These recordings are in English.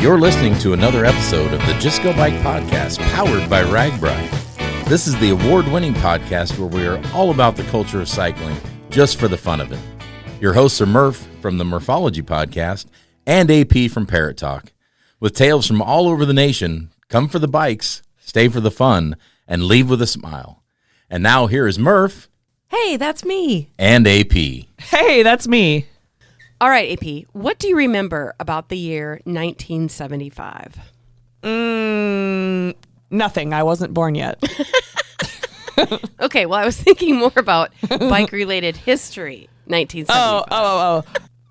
You're listening to another episode of the Just Go Bike podcast, powered by RAGBRAI. This is the award-winning podcast where we are all about the culture of cycling, just for the fun of it. Your hosts are Murph from the Murphology podcast and AP from Parrot Talk. With tales from all over the nation, come for the bikes, stay for the fun, and leave with a smile. And now here is Murph. Hey, that's me. And AP. Hey, that's me. All right, AP, what do you remember about the year 1975? Nothing. I wasn't born yet. Okay, well, I was thinking more about bike-related history, 1975.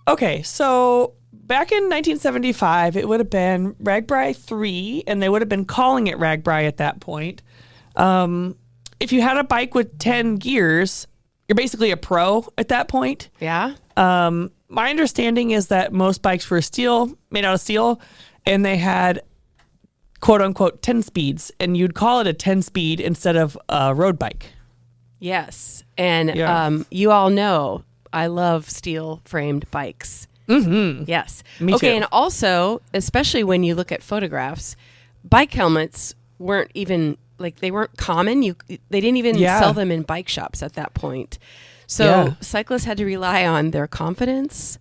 Okay, so back in 1975, it would have been RAGBRAI III, and they would have been calling it RAGBRAI at that point. If you had a bike with 10 gears, you're basically a pro at that point. Yeah? My understanding is that most bikes were made out of steel, and they had quote unquote 10 speeds, and you'd call it a 10 speed instead of a road bike. Yes. And you all know I love steel framed bikes. Mm-hmm. Yes. Me okay. too. And also, especially when you look at photographs, bike helmets weren't even they weren't common. They didn't even sell them in bike shops at that point. So cyclists had to rely on their confidence,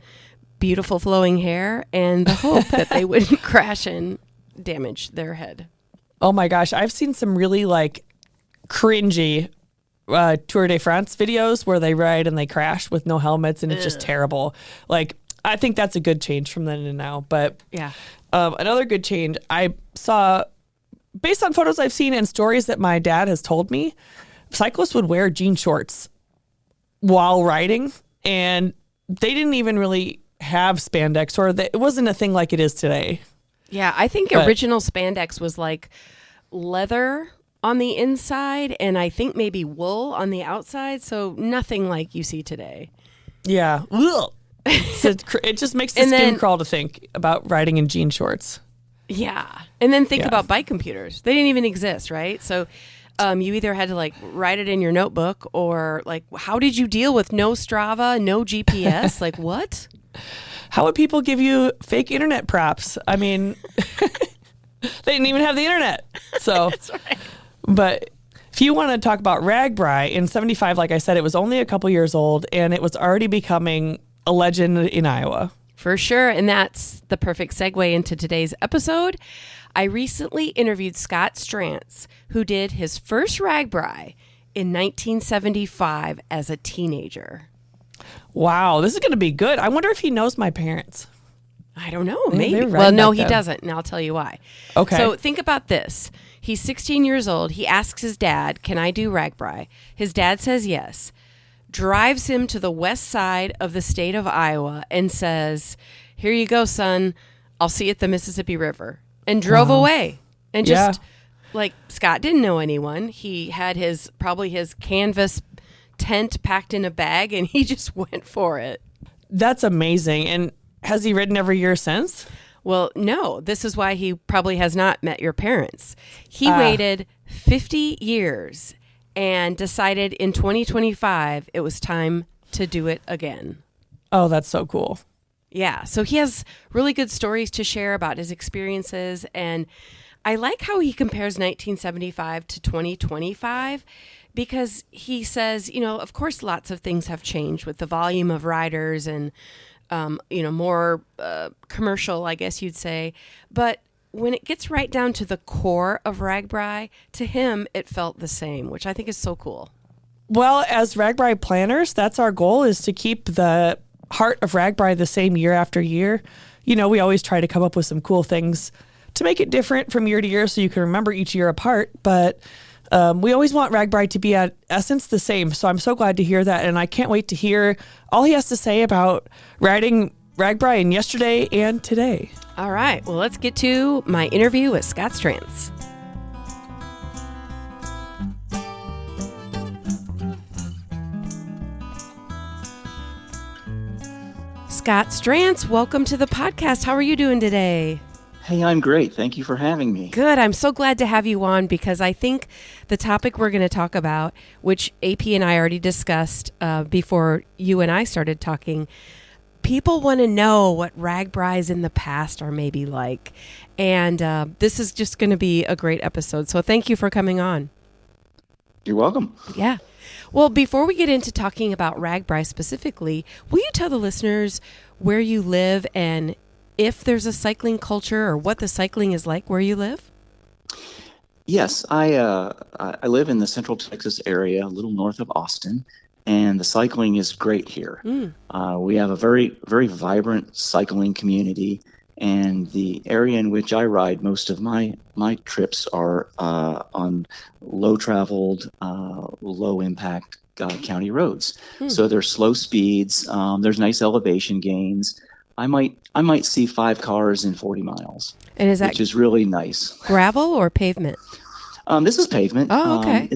beautiful flowing hair, and the hope that they wouldn't crash and damage their head. Oh my gosh, I've seen some really cringy Tour de France videos where they ride and they crash with no helmets, and it's just terrible. I think that's a good change from then to now. But another good change I saw, based on photos I've seen and stories that my dad has told me, cyclists would wear jean shorts while riding, and they didn't even really have spandex, or it wasn't a thing like it is today. Yeah, I think original spandex was like leather on the inside, and I think maybe wool on the outside, so nothing like you see today. Yeah. It just makes the skin crawl to think about riding in jean shorts. Yeah. And then think about bike computers. They didn't even exist, right? So you either had to write it in your notebook, or how did you deal with no Strava, no GPS? What? How would people give you fake internet props? I mean, they didn't even have the internet. So, That's right. But if you want to talk about RAGBRAI, in 75, like I said, it was only a couple years old, and it was already becoming a legend in Iowa. For sure. And that's the perfect segue into today's episode. I recently interviewed Scott Strance, who did his first RAGBRAI in 1975 as a teenager. Wow, this is going to be good. I wonder if he knows my parents. I don't know. Maybe. They were Well, no, back he then. doesn't, and I'll tell you why. Okay. So think about this. He's 16 years old. He asks his dad, "Can I do RAGBRAI?" His dad says yes, drives him to the west side of the state of Iowa and says, "Here you go, son. I'll see you at the Mississippi River." And drove away. And just Scott didn't know anyone. He had probably his canvas tent packed in a bag, and he just went for it. That's amazing. And has he ridden every year since? Well, no. This is why he probably has not met your parents. He waited 50 years and decided in 2025 it was time to do it again. Oh, that's so cool. Yeah. So he has really good stories to share about his experiences. And I like how he compares 1975 to 2025, because he says, of course, lots of things have changed with the volume of riders and, more commercial, I guess you'd say. But when it gets right down to the core of RAGBRAI, to him, it felt the same, which I think is so cool. Well, as RAGBRAI planners, that's our goal, is to keep the heart of RAGBRAI the same year after year. We always try to come up with some cool things to make it different from year to year so you can remember each year apart. But we always want RAGBRAI to be at essence the same. So I'm so glad to hear that. And I can't wait to hear all he has to say about riding RAGBRAI in yesterday and today. All right. Well, let's get to my interview with Scott Strance. Scott Strance, welcome to the podcast. How are you doing today? Hey, I'm great. Thank you for having me. Good. I'm so glad to have you on, because I think the topic we're going to talk about, which AP and I already discussed before you and I started talking, people want to know what RAGBRAIs in the past are maybe like. And this is just going to be a great episode. So thank you for coming on. You're welcome. Yeah. Well, before we get into talking about RAGBRAI specifically, will you tell the listeners where you live and if there's a cycling culture or what the cycling is like where you live? Yes, I live in the Central Texas area, a little north of Austin, and the cycling is great here. We have a very, very vibrant cycling community, and the area in which I ride most of my trips are on low-traveled, low-impact county roads. So there's slow speeds. There's nice elevation gains. I might see 5 cars in 40 miles, and is that which is really nice. Gravel or pavement? This is pavement. Oh, okay.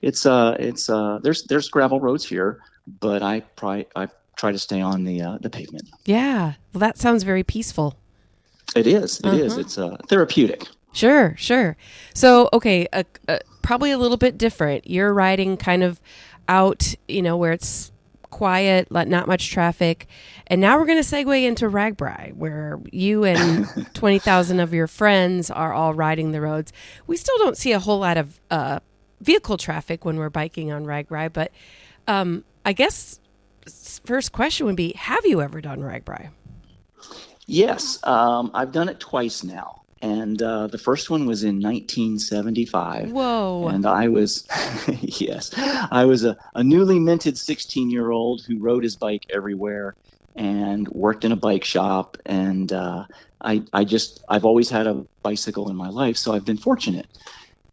There's gravel roads here, but I try to stay on the pavement. Yeah. Well, that sounds very peaceful. It is. It is. It's therapeutic. Sure. So, okay, probably a little bit different. You're riding kind of out, where it's quiet, not much traffic. And now we're going to segue into RAGBRAI, where you and 20,000 of your friends are all riding the roads. We still don't see a whole lot of vehicle traffic when we're biking on RAGBRAI, but I guess first question would be, have you ever done RAGBRAI? Yes, I've done it twice now. And the first one was in 1975. Whoa. And I was, yes, I was a newly minted 16-year-old who rode his bike everywhere and worked in a bike shop. And I've always had a bicycle in my life, so I've been fortunate.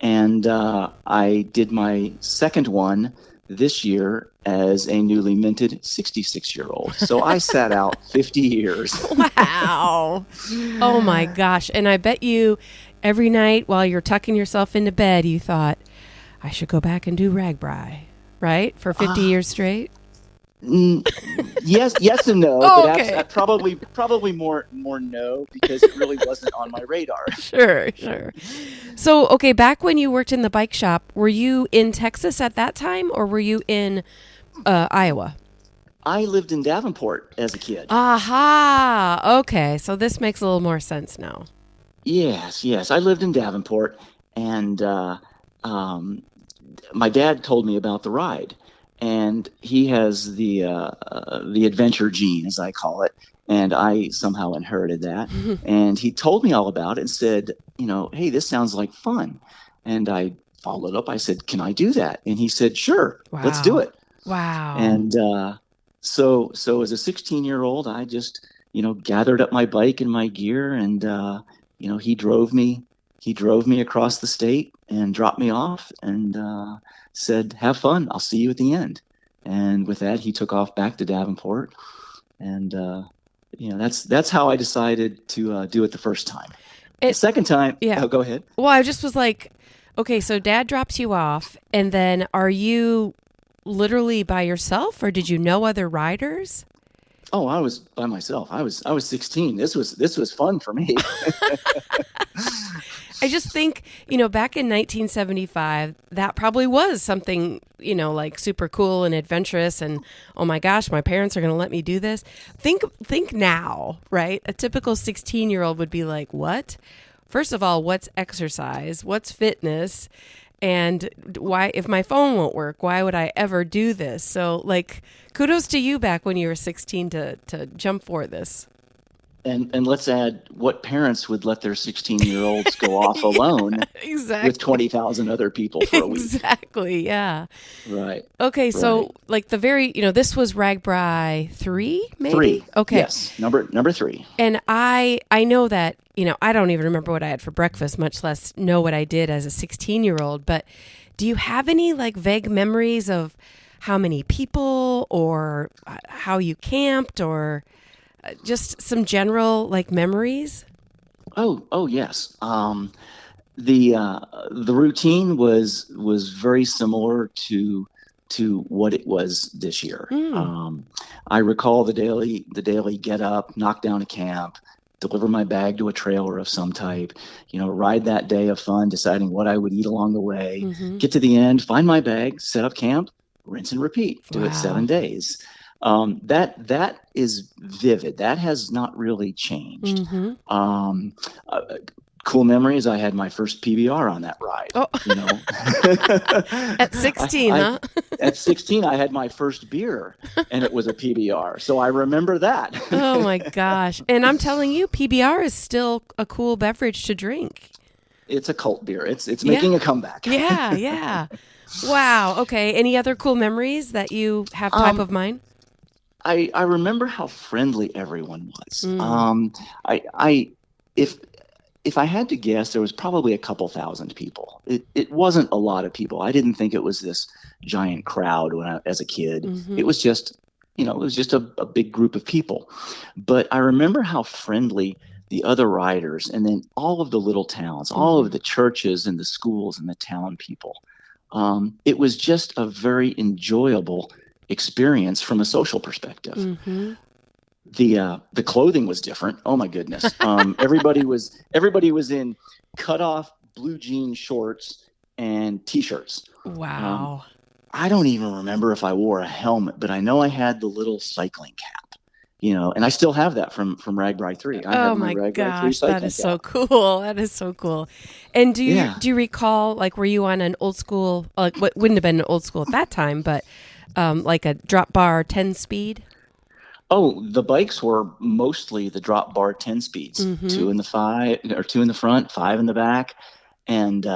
And I did my second one this year as a newly minted 66-year-old. So I sat out 50 years. Wow. Oh my gosh. And I bet you every night while you're tucking yourself into bed, you thought, I should go back and do RAGBRAI, right? For 50 years straight? Yes and no, Oh, but okay. probably more no, because it really wasn't on my radar. Sure. So, okay, back when you worked in the bike shop, were you in Texas at that time or were you in Iowa? I lived in Davenport as a kid. Aha. Okay, so this makes a little more sense now. Yes. I lived in Davenport, and my dad told me about the ride. And he has the adventure gene, as I call it, and I somehow inherited that. And he told me all about it and said, hey, this sounds like fun. And I followed up. I said, can I do that? And he said, sure, let's do it. Wow. And so as a 16-year-old, I just gathered up my bike and my gear, and he drove me across the state and dropped me off, and said, have fun. I'll see you at the end. And with that, he took off back to Davenport. And, that's how I decided to do it the first time. The second time. Yeah. Oh, go ahead. Well, I just was like, okay, so Dad drops you off, and then are you literally by yourself, or did you know other riders? Oh, I was by myself. I was 16. This was fun for me. I just think, back in 1975, that probably was something, like super cool and adventurous and, oh my gosh, my parents are going to let me do this. Think now, right? A typical 16-year-old would be like, what? First of all, what's exercise? What's fitness? And why, if my phone won't work, why would I ever do this? So, kudos to you back when you were 16 to jump for this. And let's add, what parents would let their 16-year-olds go off alone exactly. with 20,000 other people for a week? Exactly, yeah. Right. Okay, so this was RAGBRAI III, maybe? 3. Okay. Yes, number 3. And I know that, I don't even remember what I had for breakfast, much less know what I did as a 16-year-old. But do you have any vague memories of how many people or how you camped or just some general memories? Oh yes. The routine was very similar to what it was this year. I recall the daily get up, knock down a camp, deliver my bag to a trailer of some type, ride that day of fun, deciding what I would eat along the way, get to the end, find my bag, set up camp, rinse and repeat, do it 7 days. That is vivid. That has not really changed. Mm-hmm. Cool memories. I had my first PBR on that ride. Oh. You know, At 16, huh? At 16, I had my first beer, and it was a PBR. So I remember that. Oh my gosh! And I'm telling you, PBR is still a cool beverage to drink. It's a cult beer. It's making a comeback. Yeah, yeah. Wow. Okay. Any other cool memories that you have top of mind? I remember how friendly everyone was. Mm. If I had to guess, there was probably a couple thousand people. It wasn't a lot of people. I didn't think it was this giant crowd as a kid. Mm-hmm. It was just, a big group of people. But I remember how friendly the other riders, and then all of the little towns, all of the churches and the schools and the town people. It was just a very enjoyable experience from a social perspective. Mm-hmm. The clothing was different. Oh my goodness. Everybody was in cut off blue jean shorts and t-shirts. Wow. I don't even remember if I wore a helmet, but I know I had the little cycling cap, and I still have that from RAGBRAI III. I have my RAGBRAI III cycling that is cap. so cool. That is so cool. And do you recall, like, were you on an old school, like what wouldn't have been an old school at that time, but like a drop bar 10 speed? Oh, the bikes were mostly the drop bar 10 speeds, 2 in the front, 5 in the back. And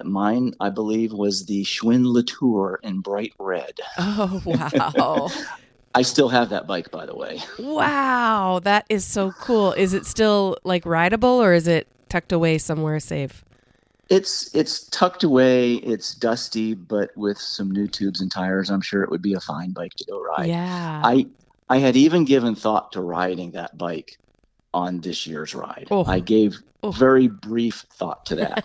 mine, I believe, was the Schwinn Latour in bright red. Oh, wow. I still have that bike, by the way. Wow. That is so cool. Is it still like rideable, or is it tucked away somewhere safe? It's tucked away. It's dusty, but with some new tubes and tires, I'm sure it would be a fine bike to go ride. Yeah. I had even given thought to riding that bike on this year's ride. Oh. I gave very brief thought to that.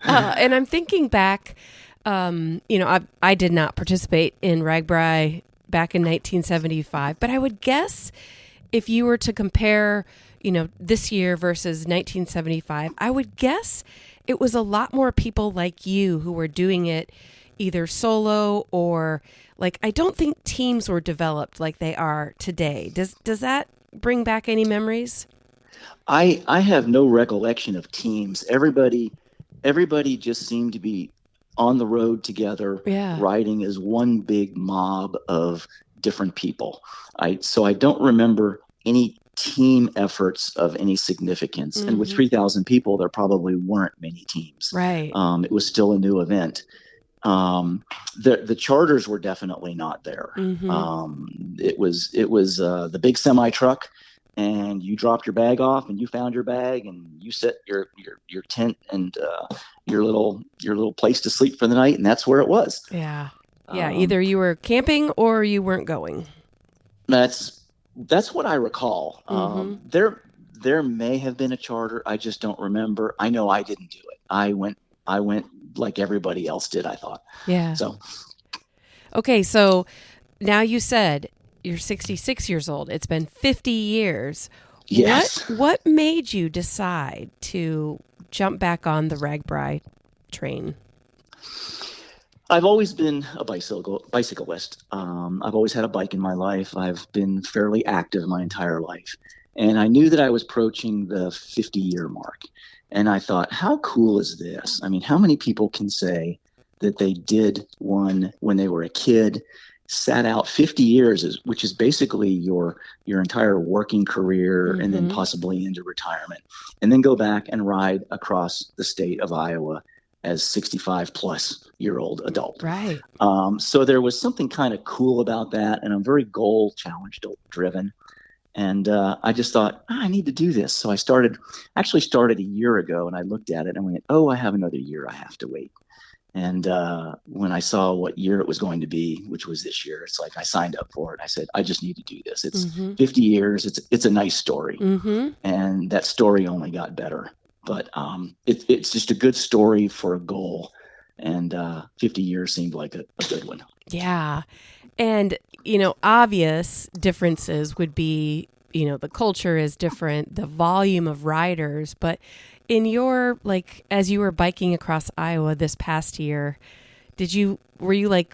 And I'm thinking back, I did not participate in RAGBRAI back in 1975, but I would guess if you were to compare, this year versus 1975, I would guess it was a lot more people like you who were doing it either solo or I don't think teams were developed like they are today. Does that bring back any memories? I have no recollection of teams. Everybody just seemed to be on the road together, riding as one big mob of different people. So I don't remember any team efforts of any significance. And with 3,000 people, there probably weren't many teams. Right. It was still a new event. The charters were definitely not there. It was the big semi truck, and you dropped your bag off, and you found your bag, and you set your tent and your little place to sleep for the night, and that's where it was. Yeah. Either you were camping or you weren't going. That's what I recall. There may have been a charter. I just don't remember. I know I didn't do it. I went like everybody else did, I thought. Yeah. So. Okay, so now you said you're 66 years old. It's been 50 years. Yes. What made you decide to jump back on the RAGBRAI train? I've always been a bicyclist. I've always had a bike in my life. I've been fairly active my entire life. And I knew that I was approaching the 50-year mark. And I thought, how cool is this? I mean, how many people can say that they did one when they were a kid, sat out 50 years, which is basically your entire working career, and then possibly into retirement, and then go back and ride across the state of Iowa as 65-plus-year-old adult. Right. So there was something kind of cool about that, and I'm very goal-challenged driven. And I just thought, I need to do this. So I started a year ago, and I looked at it and went, I have another year I have to wait. And when I saw what year it was going to be, which was this year, it's like I signed up for it. I said, I just need to do this. It's 50 years. It's a nice story. And that story only got better. But it's just a good story for a goal. And 50 years seemed like a good one. Yeah. And, obvious differences would be, the culture is different, the volume of riders. But in your, as you were biking across Iowa this past year, were you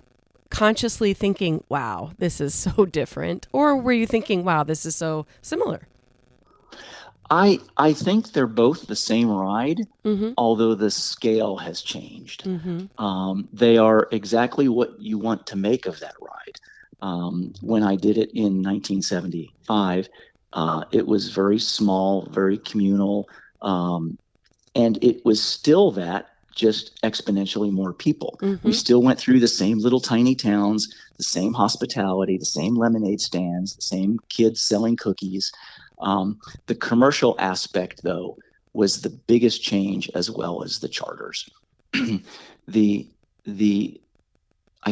consciously thinking, wow, this is so different? Or were you thinking, wow, this is so similar? I think they're both the same ride, although the scale has changed. They are exactly what you want to make of that ride. When I did it in 1975, it was very small, very communal, and it was still that, just exponentially more people. We still went through the same little tiny towns, the same hospitality, the same lemonade stands, the same kids selling cookies. The commercial aspect, though, was the biggest change, as well as the charters. I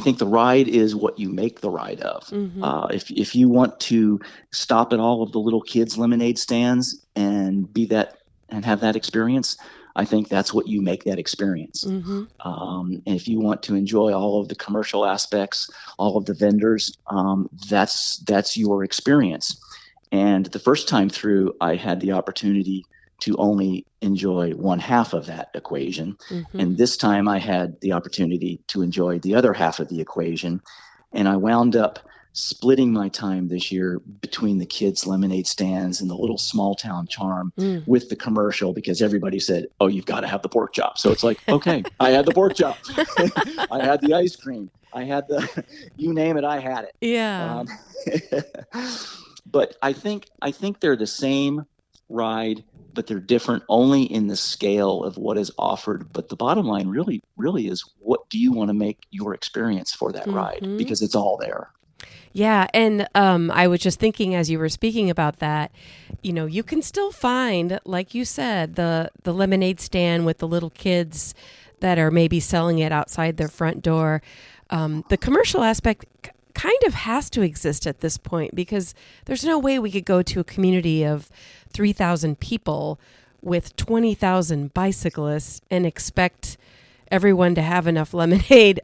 think the ride is what you make the ride of. If you want to stop at all of the little kids' lemonade stands and be that and have that experience, I think that's what you make that experience. And if you want to enjoy all of the commercial aspects, all of the vendors, that's your experience. And the first time through, I had the opportunity to only enjoy one half of that equation. And this time I had the opportunity to enjoy the other half of the equation. And I wound up splitting my time this year between the kids' lemonade stands and the little small town charm with the commercial, because everybody said, oh, you've got to have the pork chop. So it's like, okay, I had the pork chop. I had the ice cream. I had you name it, I had it. Yeah. But I think they're the same ride, but they're different only in the scale of what is offered. But the bottom line really is, what do you want to make your experience for that ride? Because it's all there. Yeah. And I was just thinking, as you were speaking about that, you can still find, like you said, the lemonade stand with the little kids that are maybe selling it outside their front door. The commercial aspect kind of has to exist at this point, because there's no way we could go to a community of 3,000 people with 20,000 bicyclists and expect everyone to have enough lemonade,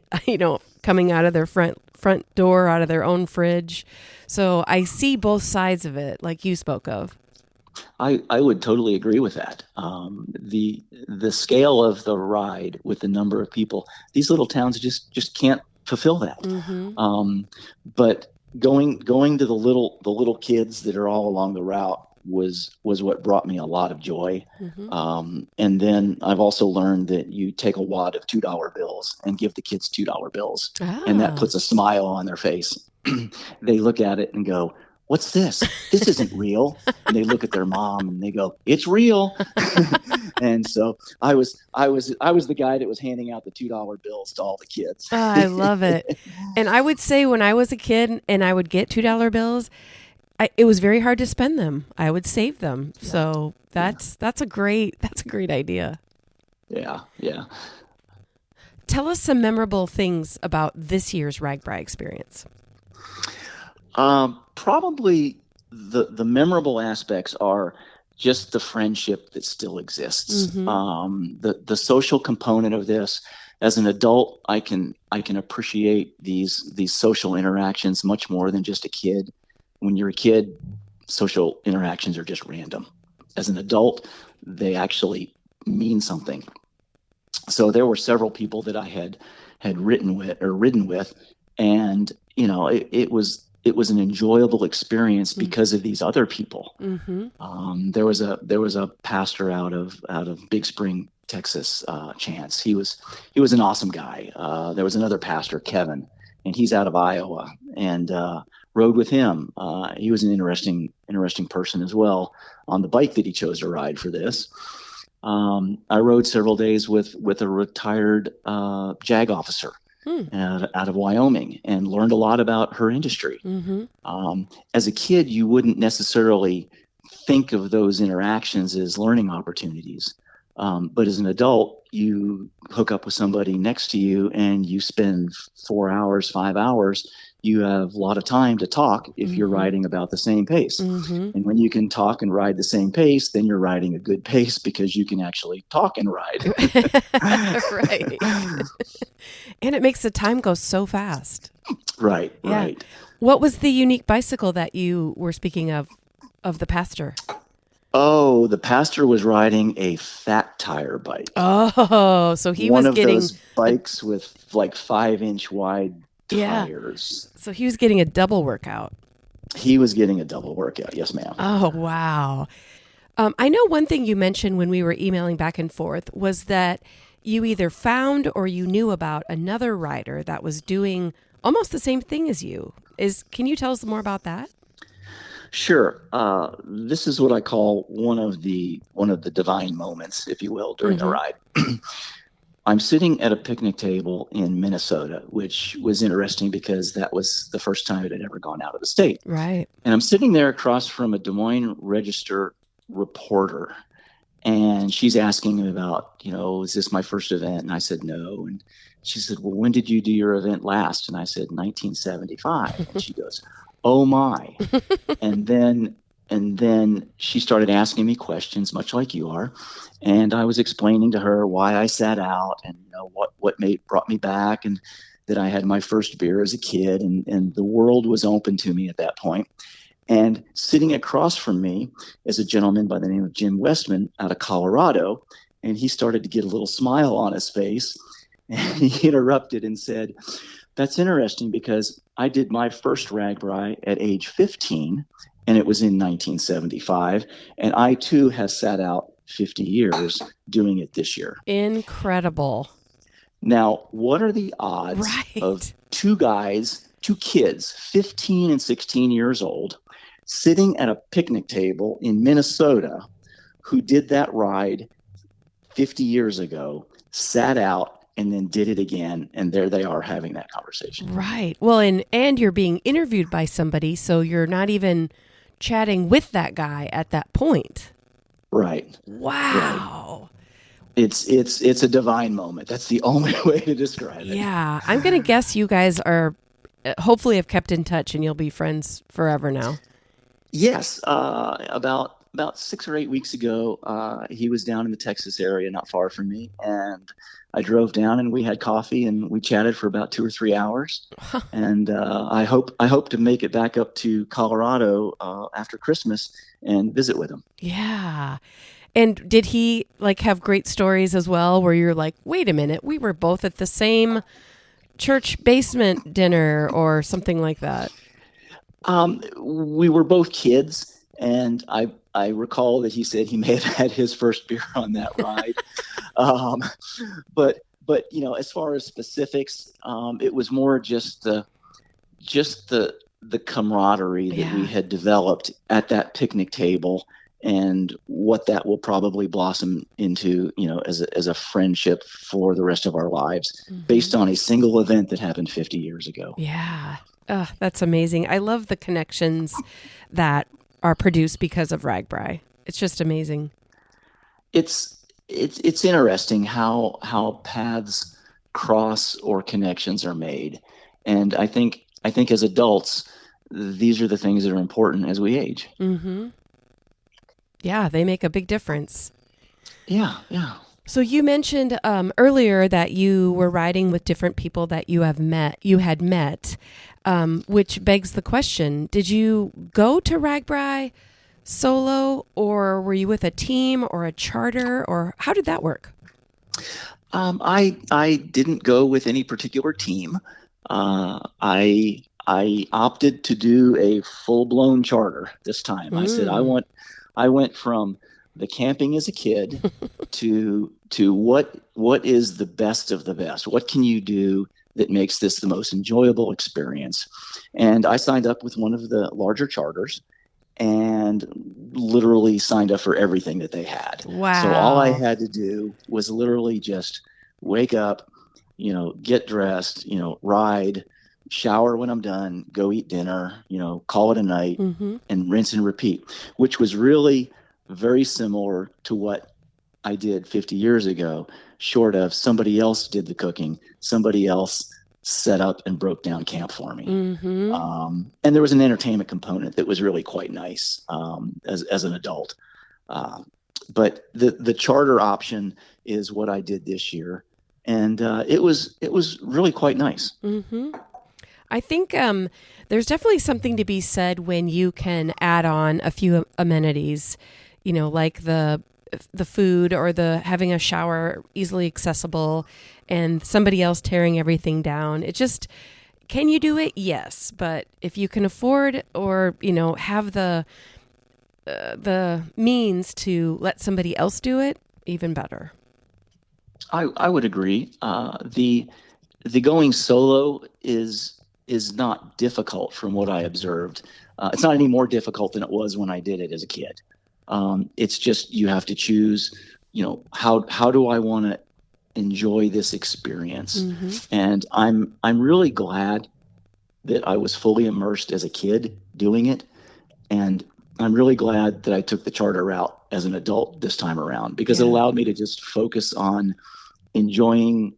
coming out of their front door, out of their own fridge. So I see both sides of it, like you spoke of. I would totally agree with that. The scale of the ride with the number of people, these little towns just can't fulfill that. But going to the little kids that are all along the route was what brought me a lot of joy. And then I've also learned that you take a wad of $2 bills and give the kids $2 bills, and that puts a smile on their face. They look at it and go, what's this? This isn't real. And they look at their mom and they go, it's real. And so I was the guy that was handing out the $2 bills to all the kids. Oh, I love it. And I would say, when I was a kid and I would get $2 bills, it was very hard to spend them. I would save them. Yeah. So that's a great idea. Yeah. Tell us some memorable things about this year's RAGBRAI experience. Probably the memorable aspects are just the friendship that still exists. The social component of this. As an adult, I can appreciate these social interactions much more than just a kid. When you're a kid, social interactions are just random. As an adult, they actually mean something. So there were several people that I had ridden with, and it was an enjoyable experience because of these other people. There was a pastor out of Big Spring, Texas, Chance. He was an awesome guy. There was another pastor, Kevin, and he's out of Iowa, and rode with him. He was an interesting person as well on the bike that he chose to ride for this. I rode several days with a retired JAG officer out of Wyoming, and learned a lot about her industry. As a kid, you wouldn't necessarily think of those interactions as learning opportunities. But as an adult, you hook up with somebody next to you and you spend 4 hours, 5 hours. You have a lot of time to talk if you're riding about the same pace. And when you can talk and ride the same pace, then you're riding a good pace, because you can actually talk and ride. Right. And it makes the time go so fast. Right. What was the unique bicycle that you were speaking of the pastor? Oh, the pastor was riding a fat tire bike. Oh, so he one was of getting those bikes with like 5-inch wide Yeah. tires. So he was getting a double workout. He was getting a double workout. Yes, ma'am. Oh, wow. I know one thing you mentioned when we were emailing back and forth was that you either found or you knew about another rider that was doing almost the same thing as you. Can you tell us more about that? Sure. This is what I call one of the divine moments, if you will, during the ride. I'm sitting at a picnic table in Minnesota, which was interesting because that was the first time it had ever gone out of the state. Right. And I'm sitting there across from a Des Moines Register reporter, and she's asking me about, is this my first event? And I said, no. And she said, well, when did you do your event last? And I said, 1975. And she goes, oh my. and then she started asking me questions, much like you are. And I was explaining to her why I sat out and what brought me back, and that I had my first beer as a kid, and the world was open to me at that point. And sitting across from me is a gentleman by the name of Jim Westman out of Colorado, and he started to get a little smile on his face, and he interrupted and said, that's interesting because I did my first RAGBRAI at age 15, and it was in 1975, and I too have sat out 50 years doing it this year. Incredible. Now, what are the odds of two kids, 15 and 16 years old, sitting at a picnic table in Minnesota who did that ride 50 years ago, sat out, and then did it again, and there they are having that conversation. Right. Well, and you're being interviewed by somebody, so you're not even chatting with that guy at that point. Right. Wow. Right. It's a divine moment. That's the only way to describe it. Yeah. I'm going to guess you guys are hopefully have kept in touch and you'll be friends forever now. Yes. About 6 or 8 weeks ago, he was down in the Texas area, not far from me, and I drove down and we had coffee and we chatted for about 2 or 3 hours. And I hope to make it back up to Colorado after Christmas and visit with him. Yeah. And did he have great stories as well, where you're like, wait a minute, we were both at the same church basement dinner or something like that? We were both kids, and I recall that he said he may have had his first beer on that ride. But as far as specifics, it was more just the camaraderie that we had developed at that picnic table, and what that will probably blossom into, as a friendship for the rest of our lives, based on a single event that happened 50 years ago. Yeah. That's amazing. I love the connections that are produced because of RAGBRAI. It's just amazing. It's interesting how paths cross or connections are made. And I think as adults, these are the things that are important as we age. Mm-hmm. Yeah, they make a big difference. Yeah. So you mentioned earlier that you were riding with different people that you had met, which begs the question: did you go to RAGBRAI solo, or were you with a team or a charter, or how did that work? I didn't go with any particular team. I opted to do a full-blown charter this time. I said I went from the camping as a kid to what is the best of the best? What can you do that makes this the most enjoyable experience? And I signed up with one of the larger charters and literally signed up for everything that they had. Wow. So all I had to do was literally just wake up, get dressed, ride, shower when I'm done, go eat dinner, call it a night, and rinse and repeat, which was really very similar to what I did 50 years ago, short of somebody else did the cooking, somebody else set up and broke down camp for me. And there was an entertainment component that was really quite nice as an adult. But the charter option is what I did this year, and it was really quite nice. I think there's definitely something to be said when you can add on a few amenities, like the food or the having a shower easily accessible and somebody else tearing everything down. It just Can you do it? Yes. But if you can afford or, have the means to let somebody else do it, even better. I would agree. The going solo is not difficult from what I observed. It's not any more difficult than it was when I did it as a kid. It's just you have to choose, how do I want to enjoy this experience? And I'm really glad that I was fully immersed as a kid doing it. And I'm really glad that I took the charter route as an adult this time around, because it allowed me to just focus on enjoying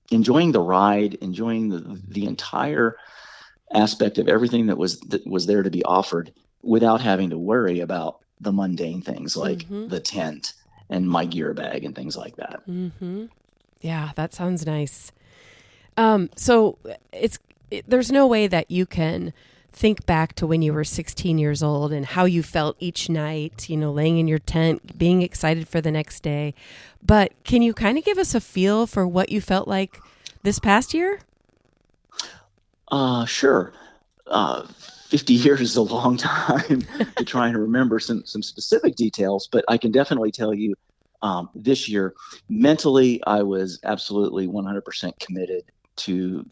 the ride, enjoying the entire aspect of everything that was there to be offered, without having to worry about the mundane things like the tent and my gear bag and things like that. Yeah, that sounds nice. So there's no way that you can think back to when you were 16 years old and how you felt each night, laying in your tent, being excited for the next day. But can you kind of give us a feel for what you felt like this past year? Sure. 50 years is a long time to try and remember some specific details, but I can definitely tell you this year, mentally, I was absolutely 100% committed to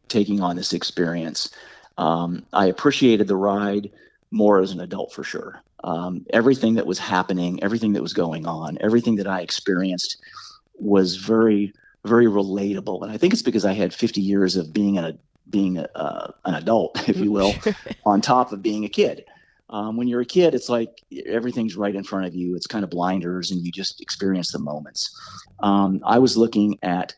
taking on this experience. I appreciated the ride more as an adult for sure. Everything that was happening, everything that was going on, everything that I experienced was very, very relatable. And I think it's because I had 50 years of being an adult, if you will, on top of being a kid. When you're a kid, it's like everything's right in front of you. It's kind of blinders, and you just experience the moments. I was looking at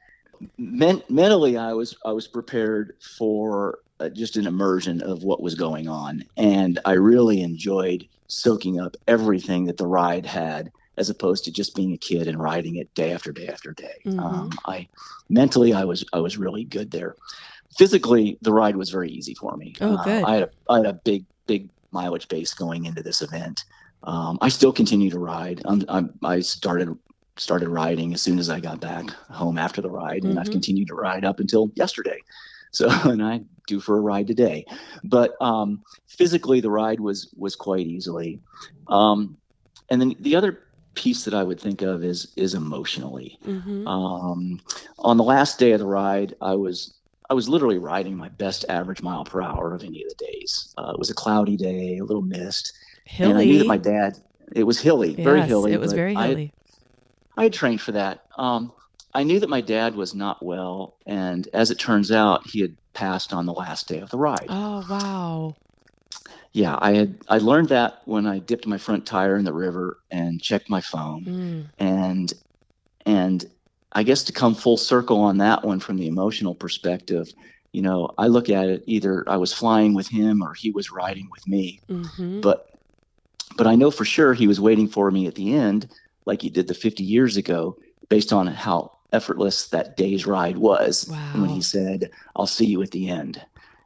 mentally. I was prepared for just an immersion of what was going on, and I really enjoyed soaking up everything that the ride had, as opposed to just being a kid and riding it day after day after day. I was really good there. Physically, the ride was very easy for me. Oh, good. I had a big mileage base going into this event. I still continue to ride. I started riding as soon as I got back home after the ride, and I've continued to ride up until yesterday. So, and I due for a ride today. But physically, the ride was quite easily. And then the other piece that I would think of is emotionally. On the last day of the ride, I was literally riding my best average mile per hour of any of the days. It was a cloudy day, a little mist. Hilly. And I knew that my dad, it was hilly, very hilly. It was very hilly. I had trained for that. I knew that my dad was not well. And as it turns out, he had passed on the last day of the ride. Oh, wow. Yeah, I learned that when I dipped my front tire in the river and checked my phone. And I guess to come full circle on that one from the emotional perspective, I look at it either I was flying with him or he was riding with me. But I know for sure he was waiting for me at the end, like he did the 50 years ago, based on how effortless that day's ride was. Wow. When he said, "I'll see you at the end."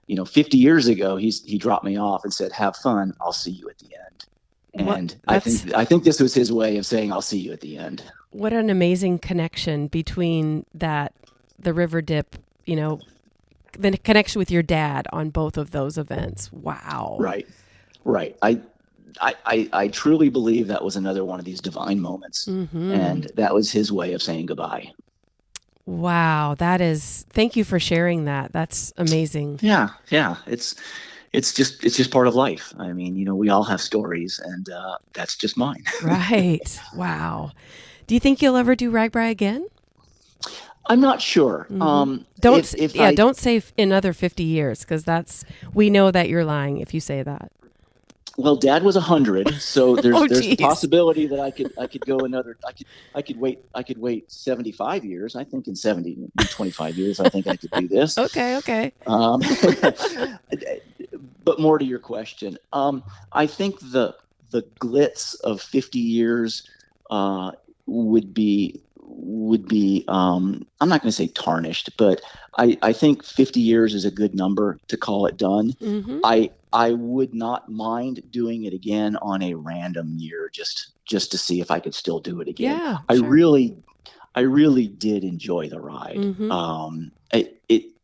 50 years ago, he dropped me off and said, "Have fun. I'll see you at the end." And I think this was his way of saying, "I'll see you at the end." What an amazing connection between the river dip, the connection with your dad on both of those events. Wow. Right. I truly believe that was another one of these divine moments. And that was his way of saying goodbye. Wow. Thank you for sharing that. That's amazing. Yeah. It's just part of life. I mean, we all have stories, and that's just mine. Right. Wow. Do you think you'll ever do RAGBRAI again? I'm not sure. Don't say in another 50 years, because we know that you're lying if you say that. Well, Dad was 100, so there's geez. a possibility that I could go another. I could wait 75 years. I think in 25 years, I think I could do this. Okay. But more to your question, I think the glitz of 50 years would be I'm not going to say tarnished, but I think 50 years is a good number to call it done. I would not mind doing it again on a random year, just to see if I could still do it again. Yeah, sure. I really did enjoy the ride.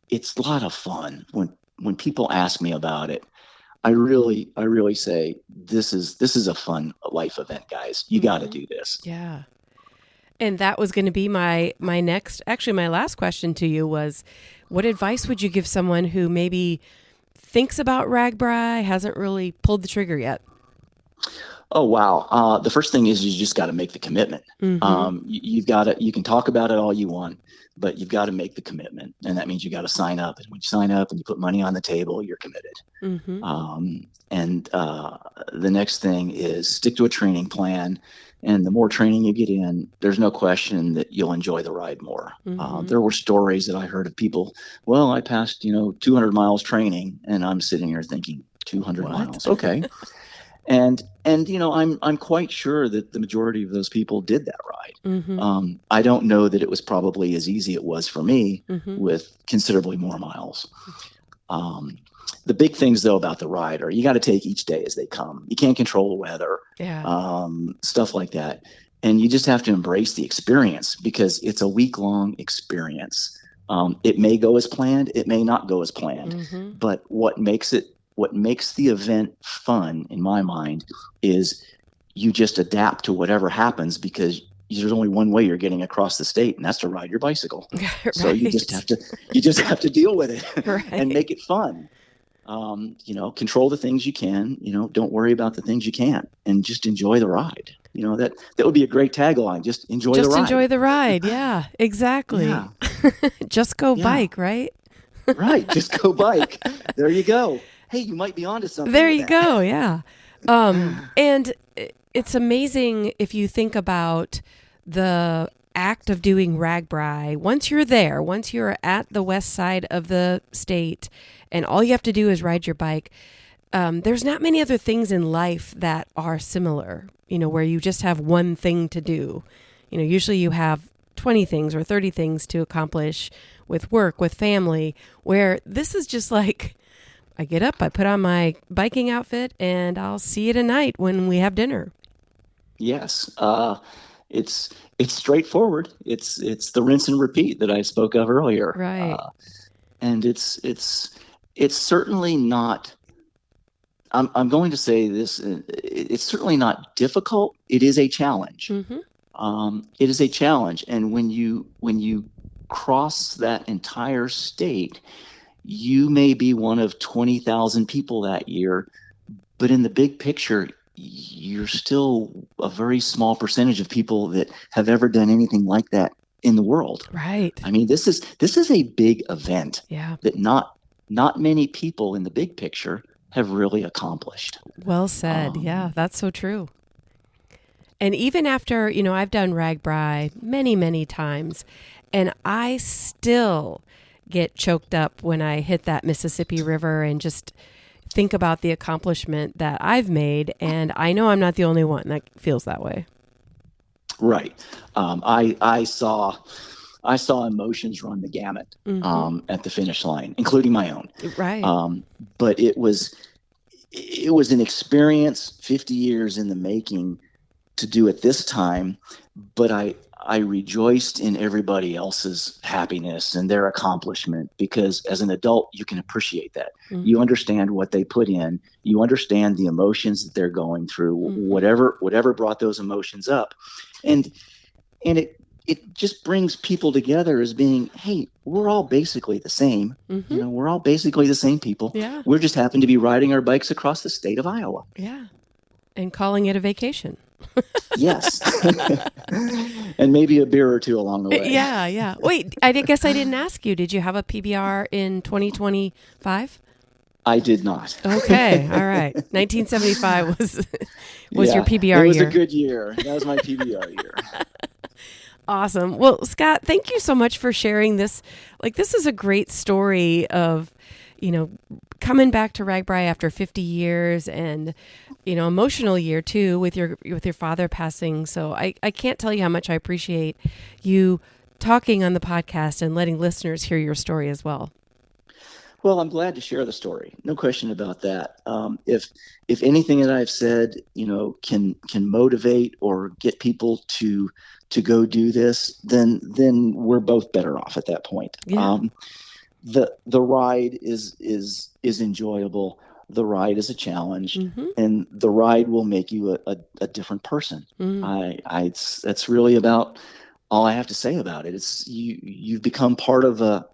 It's a lot of fun when when people ask me about it, I really say this is a fun life event, guys. You got to do this. Yeah. And that was going to be my last question to you was, what advice would you give someone who maybe thinks about RAGBRAI, hasn't really pulled the trigger yet? Oh, wow. The first thing is you just got to make the commitment. You've got to, you can talk about it all you want, but you've got to make the commitment. And that means you got to sign up. And when you sign up and you put money on the table, you're committed. The next thing is stick to a training plan. And the more training you get in, there's no question that you'll enjoy the ride more. There were stories that I heard of people, well, I passed, 200 miles training, and I'm sitting here thinking 200 miles. Okay. And I'm quite sure that the majority of those people did that ride. I don't know that it was probably as easy it was for me with considerably more miles. The big things, though, about the ride are you got to take each day as they come. You can't control the weather, stuff like that. And you just have to embrace the experience because it's a week-long experience. It may go as planned. It may not go as planned. But what makes the event fun, in my mind, is you just adapt to whatever happens because there's only one way you're getting across the state, and that's to ride your bicycle. Right. So you just have to deal with it and make it fun. Control the things you can, don't worry about the things you can't, and just enjoy the ride. That would be a great tagline. Just enjoy the ride. Just enjoy the ride. Yeah, exactly. Yeah. Just go bike, right? Right. Just go bike. There you go. Hey, you might be onto something. There you go. Yeah. And it's amazing if you think about the act of doing RAGBRAI. Once you're there, once you're at the west side of the state and all you have to do is ride your bike, there's not many other things in life that are similar, where you just have one thing to do. Usually you have 20 things or 30 things to accomplish with work, with family, where this is just like, I get up, I put on my biking outfit, and I'll see you tonight when we have dinner. Yes. It's straightforward. It's the rinse and repeat that I spoke of earlier. Right. And it's certainly not, I'm going to say this, it's certainly not difficult. It is a challenge. It is a challenge. And when you cross that entire state, you may be one of 20,000 people that year, but in the big picture, you're still a very small percentage of people that have ever done anything like that in the world. Right. I mean, this is a big event that not many people in the big picture have really accomplished. Well said. Yeah, that's so true. And even after, I've done RAGBRAI many, many times, and I still get choked up when I hit that Mississippi River and just think about the accomplishment that I've made. And I know I'm not the only one that feels that way. Right. I saw emotions run the gamut at the finish line, including my own. Right. But it was an experience 50 years in the making to do it this time. But I rejoiced in everybody else's happiness and their accomplishment because as an adult, you can appreciate that. You understand what they put in. You understand the emotions that they're going through, whatever brought those emotions up. And it just brings people together as being, hey, we're all basically the same. We're all basically the same people. Yeah. We just happen to be riding our bikes across the state of Iowa. Yeah. And calling it a vacation. Yes. And maybe a beer or two along the way. Yeah. Wait, I guess I didn't ask you. Did you have a PBR in 2025? I did not. Okay. All right. 1975 was your PBR year. It was a good year. That was my PBR year. Awesome. Well, Scott, thank you so much for sharing this. This is a great story of, coming back to RAGBRAI after 50 years and, emotional year too with your father passing. So I can't tell you how much I appreciate you talking on the podcast and letting listeners hear your story as well. Well, I'm glad to share the story. No question about that. If anything that I've said, can motivate or get people to go do this, then we're both better off at that point. Yeah. the ride is enjoyable. The ride is a challenge, and the ride will make you a different person. That's really about all I have to say about it. It's you've become part of a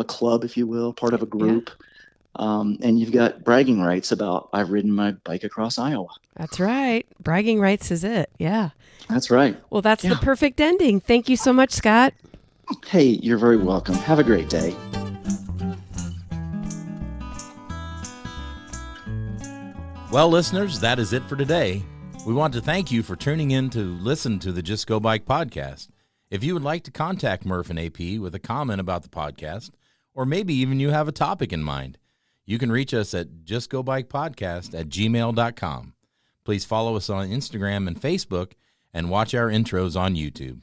club, if you will, part of a group. And you've got bragging rights about I've ridden my bike across Iowa. That's right. Bragging rights is it. Yeah. That's right. Well, that's the perfect ending. Thank you so much, Scott. Hey, you're very welcome. Have a great day. Well, listeners, that is it for today. We want to thank you for tuning in to listen to the Just Go Bike podcast. If you would like to contact Murph and AP with a comment about the podcast, or maybe even you have a topic in mind, you can reach us at justgobikepodcast@gmail.com. Please follow us on Instagram and Facebook and watch our intros on YouTube.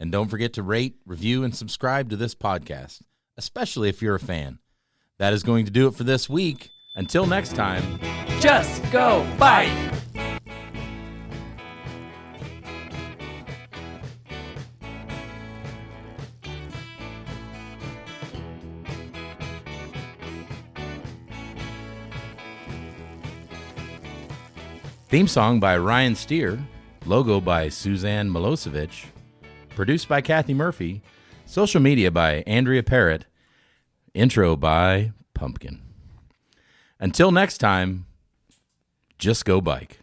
And don't forget to rate, review, and subscribe to this podcast, especially if you're a fan. That is going to do it for this week. Until next time, Just go bike. Theme song by Ryan Steer, logo by Suzanne Milosevic, produced by Kathy Murphy, social media by Andrea Parrott, intro by Pumpkin. Until next time, just go bike.